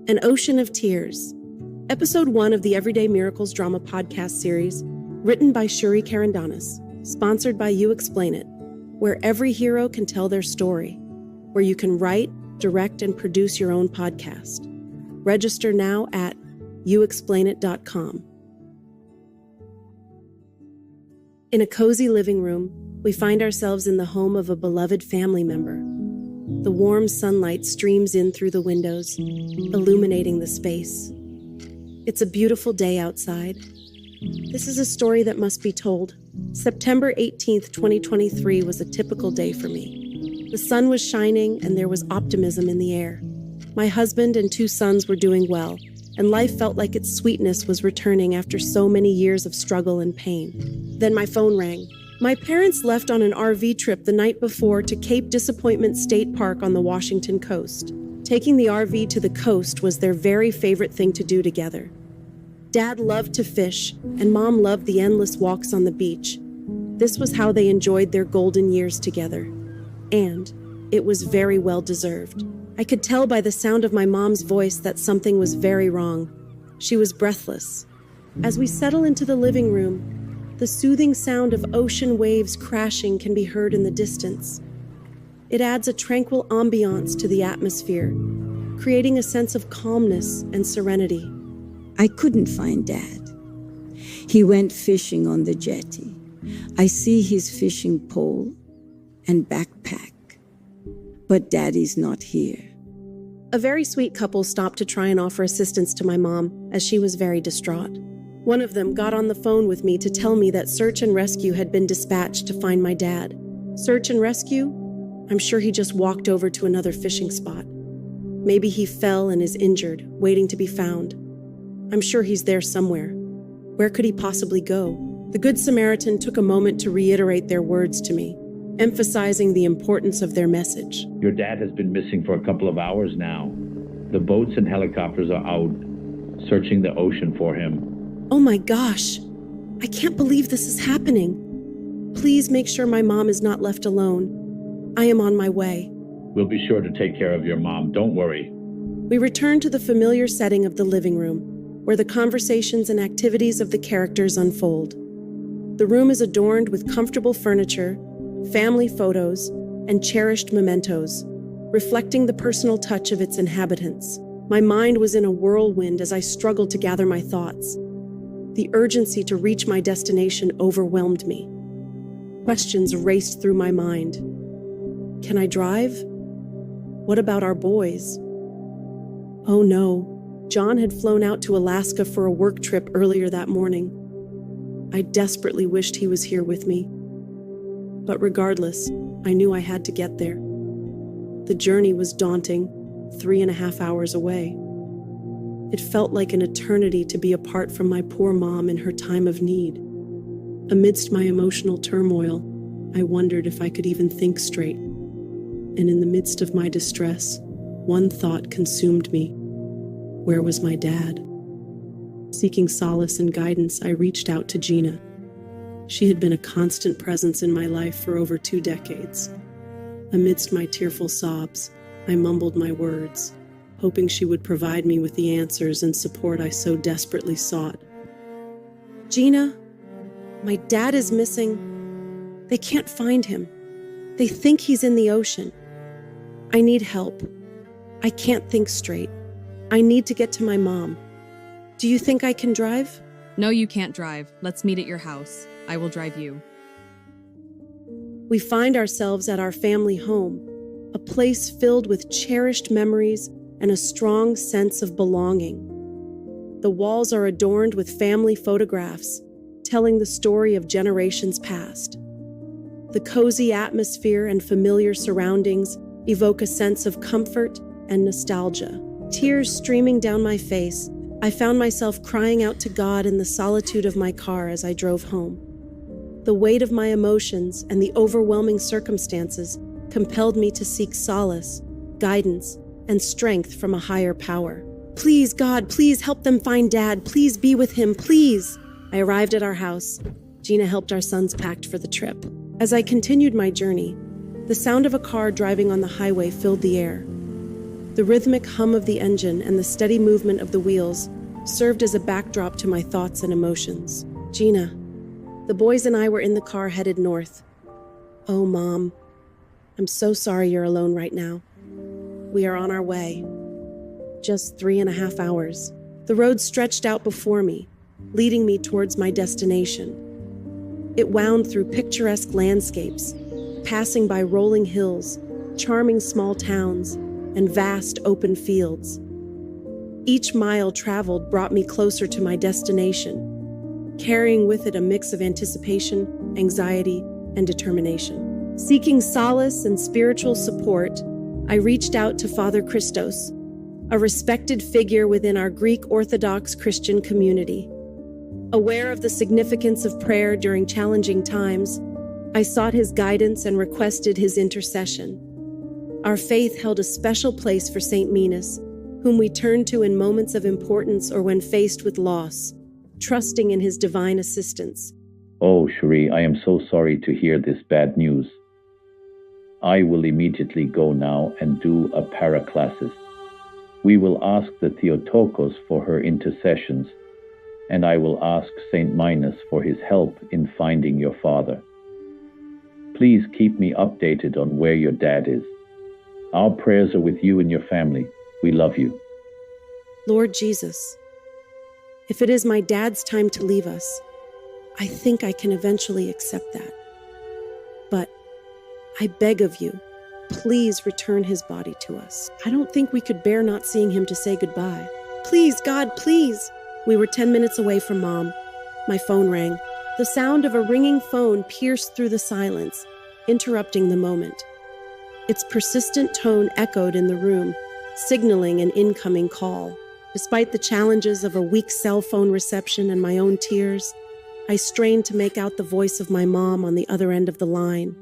An Ocean of Tears, Episode 1 of the Everyday Miracles drama podcast series, written by Cheri Carandanis, sponsored by You Explain It, where every hero can tell their story, where you can write, direct, and produce your own podcast. Register now at youexplainit.com. In a cozy living room, we find ourselves in the home of a beloved family member. The warm sunlight streams in through the windows, illuminating the space. It's a beautiful day outside. This is a story that must be told. September 18th, 2023 was a typical day for me. The sun was shining and there was optimism in the air. My husband and 2 sons were doing well, and life felt like its sweetness was returning after so many years of struggle and pain. Then my phone rang. My parents left on an RV trip the night before to Cape Disappointment State Park on the Washington coast. Taking the RV to the coast was their very favorite thing to do together. Dad loved to fish, and Mom loved the endless walks on the beach. This was how they enjoyed their golden years together. And it was very well deserved. I could tell by the sound of my mom's voice that something was very wrong. She was breathless. As we settle into the living room, the soothing sound of ocean waves crashing can be heard in the distance. It adds a tranquil ambiance to the atmosphere, creating a sense of calmness and serenity. I couldn't find Dad. He went fishing on the jetty. I see his fishing pole and backpack, but Daddy's not here. A very sweet couple stopped to try and offer assistance to my mom, as she was very distraught. One of them got on the phone with me to tell me that search and rescue had been dispatched to find my dad. Search and rescue? I'm sure he just walked over to another fishing spot. Maybe he fell and is injured, waiting to be found. I'm sure he's there somewhere. Where could he possibly go? The Good Samaritan took a moment to reiterate their words to me, emphasizing the importance of their message. Your dad has been missing for a couple of hours now. The boats and helicopters are out, searching the ocean for him. Oh my gosh, I can't believe this is happening. Please make sure my mom is not left alone. I am on my way. We'll be sure to take care of your mom, don't worry. We return to the familiar setting of the living room, where the conversations and activities of the characters unfold. The room is adorned with comfortable furniture, family photos, and cherished mementos, reflecting the personal touch of its inhabitants. My mind was in a whirlwind as I struggled to gather my thoughts. The urgency to reach my destination overwhelmed me. Questions raced through my mind. Can I drive? What about our boys? Oh no, John had flown out to Alaska for a work trip earlier that morning. I desperately wished he was here with me. But regardless, I knew I had to get there. The journey was daunting, 3.5 hours away. It felt like an eternity to be apart from my poor mom in her time of need. Amidst my emotional turmoil, I wondered if I could even think straight. And in the midst of my distress, one thought consumed me. Where was my dad? Seeking solace and guidance, I reached out to Gina. She had been a constant presence in my life for over 2 decades. Amidst my tearful sobs, I mumbled my words, hoping she would provide me with the answers and support I so desperately sought. Gina, my dad is missing. They can't find him. They think he's in the ocean. I need help. I can't think straight. I need to get to my mom. Do you think I can drive? No, you can't drive. Let's meet at your house. I will drive you. We find ourselves at our family home, a place filled with cherished memories and a strong sense of belonging. The walls are adorned with family photographs, telling the story of generations past. The cozy atmosphere and familiar surroundings evoke a sense of comfort and nostalgia. Tears streaming down my face, I found myself crying out to God in the solitude of my car as I drove home. The weight of my emotions and the overwhelming circumstances compelled me to seek solace, guidance, and strength from a higher power. Please, God, please help them find Dad. Please be with him, please. I arrived at our house. Gina helped our sons pack for the trip. As I continued my journey, the sound of a car driving on the highway filled the air. The rhythmic hum of the engine and the steady movement of the wheels served as a backdrop to my thoughts and emotions. Gina. The boys and I were in the car headed north. Oh, Mom. I'm so sorry you're alone right now. We are on our way. Just 3.5 hours. The road stretched out before me, leading me towards my destination. It wound through picturesque landscapes, passing by rolling hills, charming small towns, and vast open fields. Each mile traveled brought me closer to my destination, carrying with it a mix of anticipation, anxiety, and determination. Seeking solace and spiritual support, I reached out to Father Christos, a respected figure within our Greek Orthodox Christian community. Aware of the significance of prayer during challenging times, I sought his guidance and requested his intercession. Our faith held a special place for Saint Minas, whom we turned to in moments of importance or when faced with loss, trusting in his divine assistance. Oh, Cheri, I am so sorry to hear this bad news. I will immediately go now and do a paraclasis. We will ask the Theotokos for her intercessions, and I will ask Saint Minas for his help in finding your father. Please keep me updated on where your dad is. Our prayers are with you and your family. We love you. Lord Jesus, if it is my dad's time to leave us, I think I can eventually accept that. But I beg of you, please return his body to us. I don't think we could bear not seeing him to say goodbye. Please, God, please. We were 10 minutes away from Mom. My phone rang. The sound of a ringing phone pierced through the silence, interrupting the moment. Its persistent tone echoed in the room, signaling an incoming call. Despite the challenges of a weak cell phone reception and my own tears, I strained to make out the voice of my mom on the other end of the line.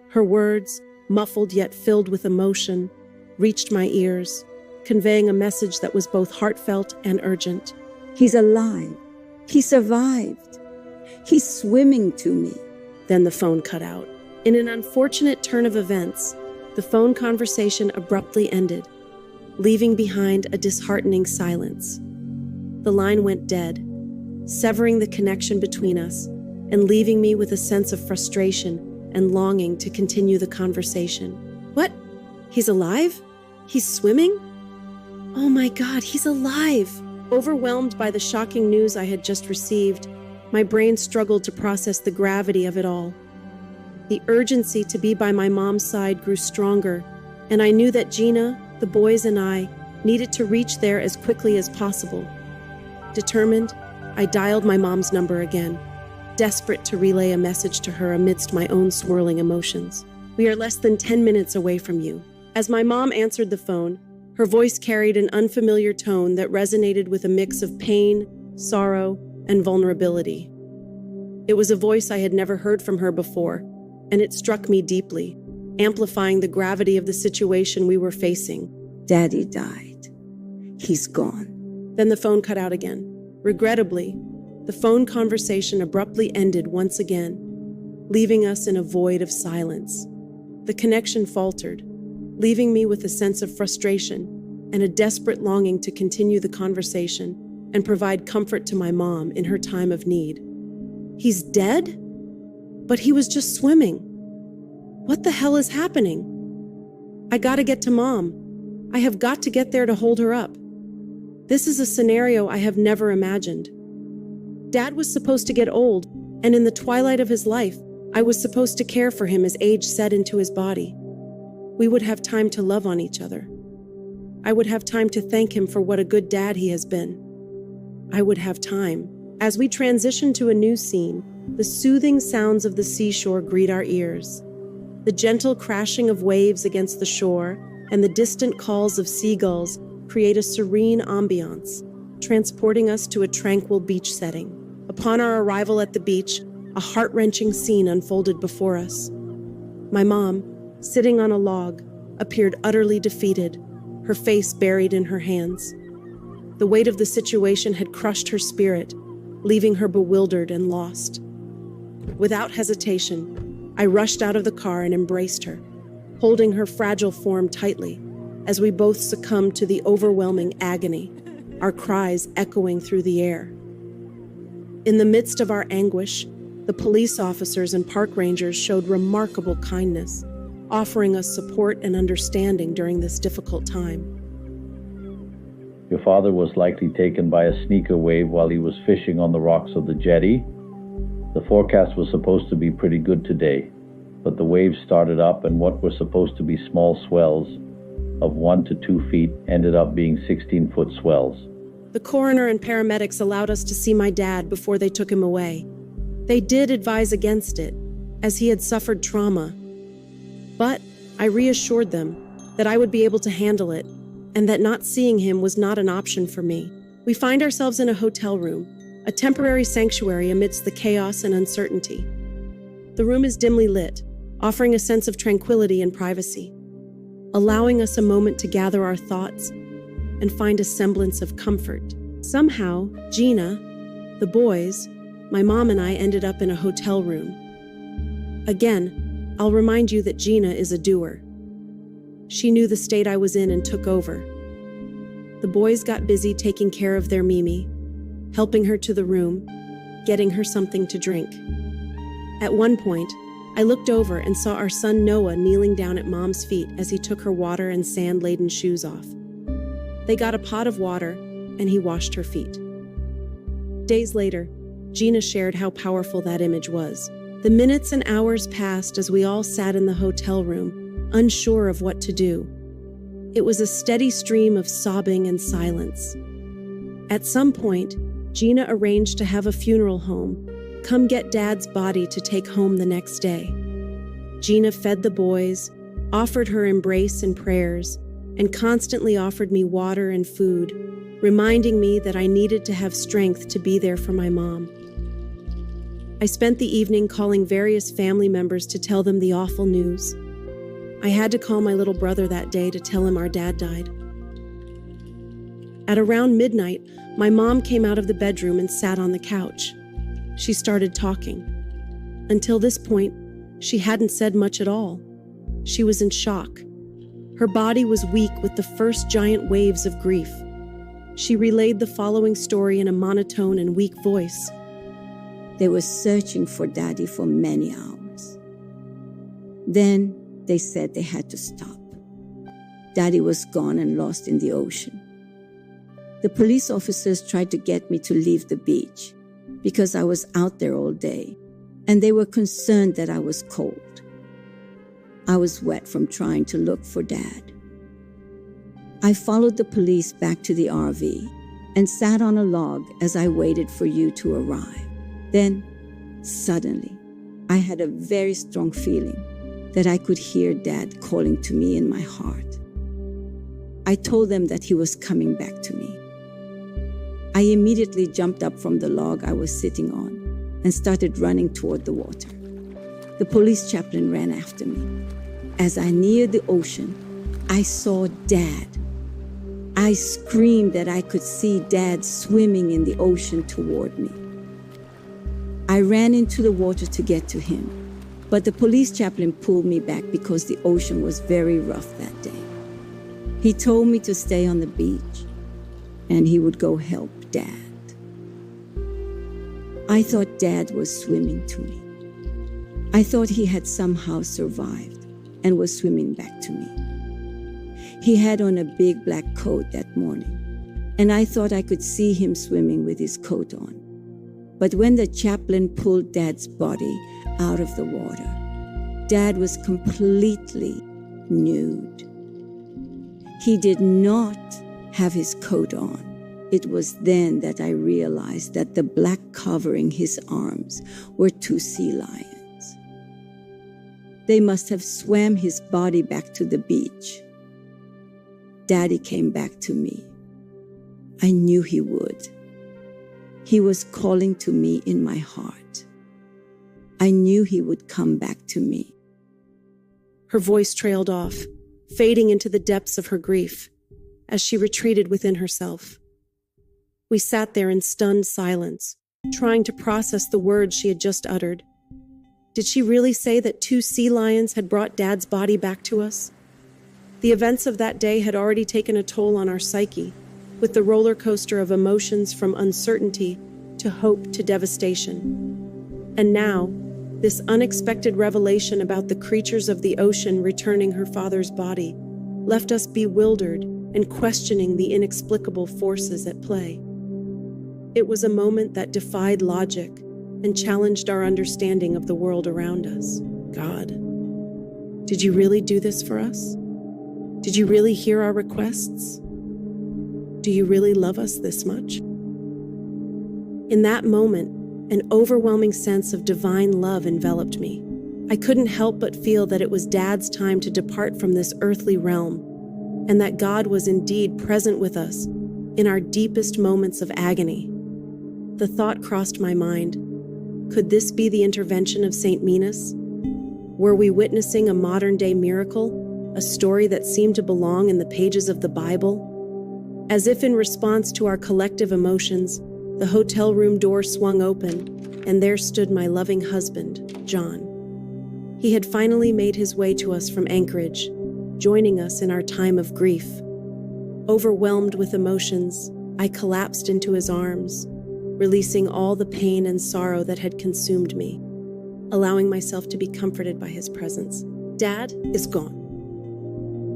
Her words, muffled yet filled with emotion, reached my ears, conveying a message that was both heartfelt and urgent. He's alive. He survived. He's swimming to me. Then the phone cut out. In an unfortunate turn of events, the phone conversation abruptly ended, leaving behind a disheartening silence. The line went dead, severing the connection between us and leaving me with a sense of frustration and longing to continue the conversation. What? He's alive? He's swimming? Oh my God, he's alive! Overwhelmed by the shocking news I had just received, my brain struggled to process the gravity of it all. The urgency to be by my mom's side grew stronger, and I knew that Gina, the boys, and I needed to reach there as quickly as possible. Determined, I dialed my mom's number again, desperate to relay a message to her amidst my own swirling emotions. We are less than 10 minutes away from you. As my mom answered the phone, her voice carried an unfamiliar tone that resonated with a mix of pain, sorrow, and vulnerability. It was a voice I had never heard from her before, and it struck me deeply, amplifying the gravity of the situation we were facing. Daddy died. He's gone. Then the phone cut out again. Regrettably, the phone conversation abruptly ended once again, leaving us in a void of silence. The connection faltered, leaving me with a sense of frustration and a desperate longing to continue the conversation and provide comfort to my mom in her time of need. He's dead? But he was just swimming. What the hell is happening? I gotta get to Mom. I have got to get there to hold her up. This is a scenario I have never imagined. Dad was supposed to get old, and in the twilight of his life, I was supposed to care for him as age set into his body. We would have time to love on each other. I would have time to thank him for what a good dad he has been. I would have time. As we transition to a new scene, the soothing sounds of the seashore greet our ears. The gentle crashing of waves against the shore and the distant calls of seagulls create a serene ambiance, transporting us to a tranquil beach setting. Upon our arrival at the beach, a heart-wrenching scene unfolded before us. My mom, sitting on a log, appeared utterly defeated, her face buried in her hands. The weight of the situation had crushed her spirit, leaving her bewildered and lost. Without hesitation, I rushed out of the car and embraced her, holding her fragile form tightly, as we both succumbed to the overwhelming agony, our cries echoing through the air. In the midst of our anguish, the police officers and park rangers showed remarkable kindness, offering us support and understanding during this difficult time. Your father was likely taken by a sneaker wave while he was fishing on the rocks of the jetty. The forecast was supposed to be pretty good today, but the waves started up and what were supposed to be small swells of 1 to 2 feet ended up being 16-foot swells. The coroner and paramedics allowed us to see my dad before they took him away. They did advise against it, as he had suffered trauma. But I reassured them that I would be able to handle it, and that not seeing him was not an option for me. We find ourselves in a hotel room, a temporary sanctuary amidst the chaos and uncertainty. The room is dimly lit, offering a sense of tranquility and privacy, allowing us a moment to gather our thoughts and find a semblance of comfort. Somehow, Gina, the boys, my mom and I ended up in a hotel room. Again, I'll remind you that Gina is a doer. She knew the state I was in and took over. The boys got busy taking care of their Mimi, helping her to the room, getting her something to drink. At one point, I looked over and saw our son Noah kneeling down at Mom's feet as he took her water and sand-laden shoes off. They got a pot of water, and he washed her feet. Days later, Gina shared how powerful that image was. The minutes and hours passed as we all sat in the hotel room, unsure of what to do. It was a steady stream of sobbing and silence. At some point, Gina arranged to have a funeral home come get Dad's body to take home the next day. Gina fed the boys, offered her embrace and prayers, and constantly offered me water and food, reminding me that I needed to have strength to be there for my mom. I spent the evening calling various family members to tell them the awful news. I had to call my little brother that day to tell him our dad died. At around midnight, my mom came out of the bedroom and sat on the couch. She started talking. Until this point, she hadn't said much at all. She was in shock. Her body was weak with the first giant waves of grief. She relayed the following story in a monotone and weak voice. They were searching for Daddy for many hours. Then they said they had to stop. Daddy was gone and lost in the ocean. The police officers tried to get me to leave the beach because I was out there all day, and they were concerned that I was cold. I was wet from trying to look for Dad. I followed the police back to the RV and sat on a log as I waited for you to arrive. Then, suddenly, I had a very strong feeling that I could hear Dad calling to me in my heart. I told them that he was coming back to me. I immediately jumped up from the log I was sitting on and started running toward the water. The police chaplain ran after me. As I neared the ocean, I saw Dad. I screamed that I could see Dad swimming in the ocean toward me. I ran into the water to get to him, but the police chaplain pulled me back because the ocean was very rough that day. He told me to stay on the beach, and he would go help Dad. I thought Dad was swimming to me. I thought he had somehow survived and was swimming back to me. He had on a big black coat that morning, and I thought I could see him swimming with his coat on. But when the chaplain pulled Dad's body out of the water, Dad was completely nude. He did not have his coat on. It was then that I realized that the black covering his arms were 2 sea lions. They must have swam his body back to the beach. Daddy came back to me. I knew he would. He was calling to me in my heart. I knew he would come back to me. Her voice trailed off, fading into the depths of her grief as she retreated within herself. We sat there in stunned silence, trying to process the words she had just uttered. Did she really say that 2 sea lions had brought Dad's body back to us? The events of that day had already taken a toll on our psyche, with the roller coaster of emotions from uncertainty to hope to devastation. And now, this unexpected revelation about the creatures of the ocean returning her father's body left us bewildered and questioning the inexplicable forces at play. It was a moment that defied logic and challenged our understanding of the world around us. God, did you really do this for us? Did you really hear our requests? Do you really love us this much? In that moment, an overwhelming sense of divine love enveloped me. I couldn't help but feel that it was Dad's time to depart from this earthly realm, and that God was indeed present with us in our deepest moments of agony. The thought crossed my mind, could this be the intervention of Saint Minas? Were we witnessing a modern-day miracle, a story that seemed to belong in the pages of the Bible? As if in response to our collective emotions, the hotel room door swung open, and there stood my loving husband, John. He had finally made his way to us from Anchorage, joining us in our time of grief. Overwhelmed with emotions, I collapsed into his arms, releasing all the pain and sorrow that had consumed me, allowing myself to be comforted by his presence. Dad is gone.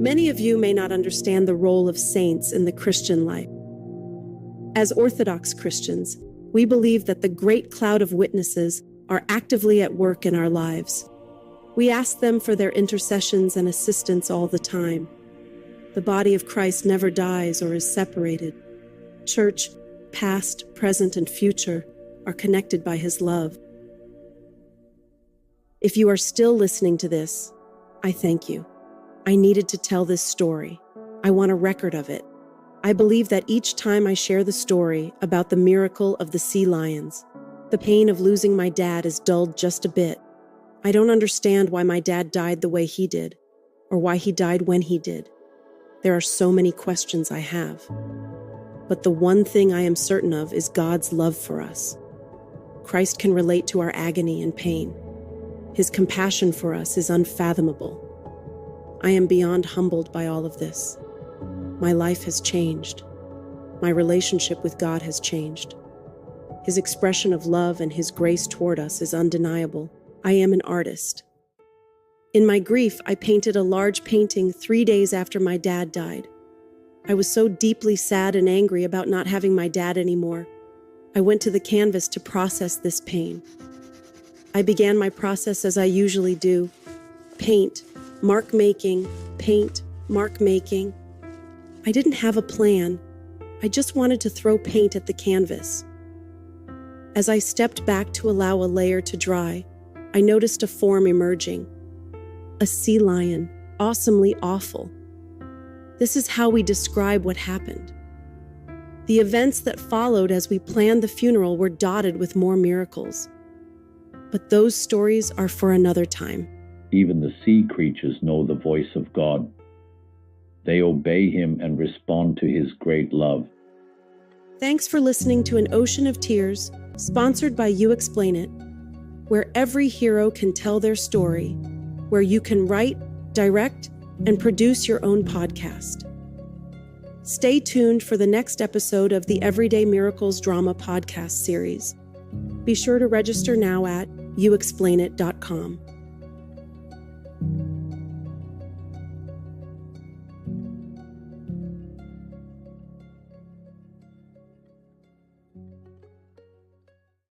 Many of you may not understand the role of saints in the Christian life. As Orthodox Christians, we believe that the great cloud of witnesses are actively at work in our lives. We ask them for their intercessions and assistance all the time. The body of Christ never dies or is separated. Church, past, present, and future, are connected by His love. If you are still listening to this, I thank you. I needed to tell this story. I want a record of it. I believe that each time I share the story about the miracle of the sea lions, the pain of losing my dad is dulled just a bit. I don't understand why my dad died the way he did, or why he died when he did. There are so many questions I have. But the one thing I am certain of is God's love for us. Christ can relate to our agony and pain. His compassion for us is unfathomable. I am beyond humbled by all of this. My life has changed. My relationship with God has changed. His expression of love and His grace toward us is undeniable. I am an artist. In my grief, I painted a large painting 3 days after my dad died. I was so deeply sad and angry about not having my dad anymore. I went to the canvas to process this pain. I began my process as I usually do. Paint, mark making, paint, mark making. I didn't have a plan. I just wanted to throw paint at the canvas. As I stepped back to allow a layer to dry, I noticed a form emerging. A sea lion, awesomely awful. This is how we describe what happened. The events that followed as we planned the funeral were dotted with more miracles. But those stories are for another time. Even the sea creatures know the voice of God. They obey Him and respond to His great love. Thanks for listening to An Ocean of Tears, sponsored by You Explain It, where every hero can tell their story, where you can write, direct, and produce your own podcast. Stay tuned for the next episode of the Everyday Miracles Drama podcast series. Be sure to register now at youexplainit.com.